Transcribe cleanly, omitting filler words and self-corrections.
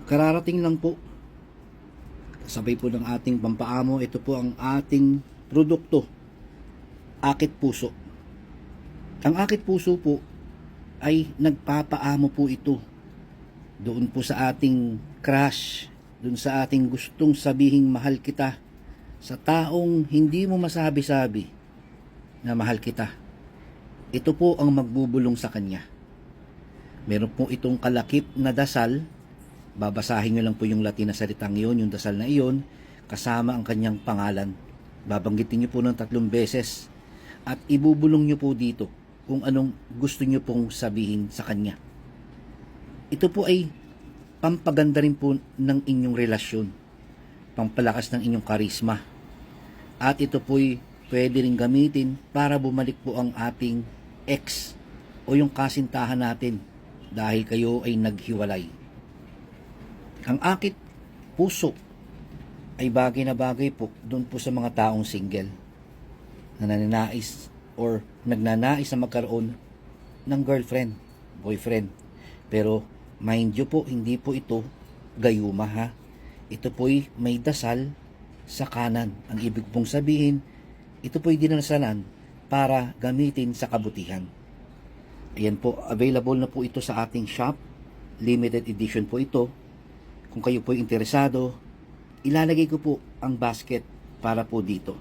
Kararating lang po. Sabay po ng ating pampaamo, ito po ang ating produkto. Akit Puso. Ang Akit Puso po ay nagpapaamo po ito doon po sa ating crush, doon sa ating gustong sabihing mahal kita, sa taong hindi mo masabi-sabi na mahal kita. Ito po ang magbubulong sa kanya. Meron po itong kalakip na dasal. Babasahin nyo lang po yung Latin na salitang iyon, yung dasal na iyon, kasama ang kanyang pangalan. Babanggitin nyo po ng 3 beses at ibubulong nyo po dito kung anong gusto nyo pong sabihin sa kanya. Ito po ay pampaganda rin po ng inyong relasyon, pampalakas ng inyong karisma. At ito po ay pwede rin gamitin para bumalik po ang ating ex o yung kasintahan natin dahil kayo ay naghiwalay. Ang Akit Puso ay bagay na bagay po doon po sa mga taong single na nananais or nagnanais na magkaroon ng girlfriend, boyfriend. Pero mind you po, hindi po ito gayuma ha. Ito po'y may dasal sa kanan. Ang ibig pong sabihin, ito po'y dinasalan para gamitin sa kabutihan. Ayan po, available na po ito sa ating shop. Limited edition po ito. Kung kayo po'y interesado, ilalagay ko po ang basket para po dito.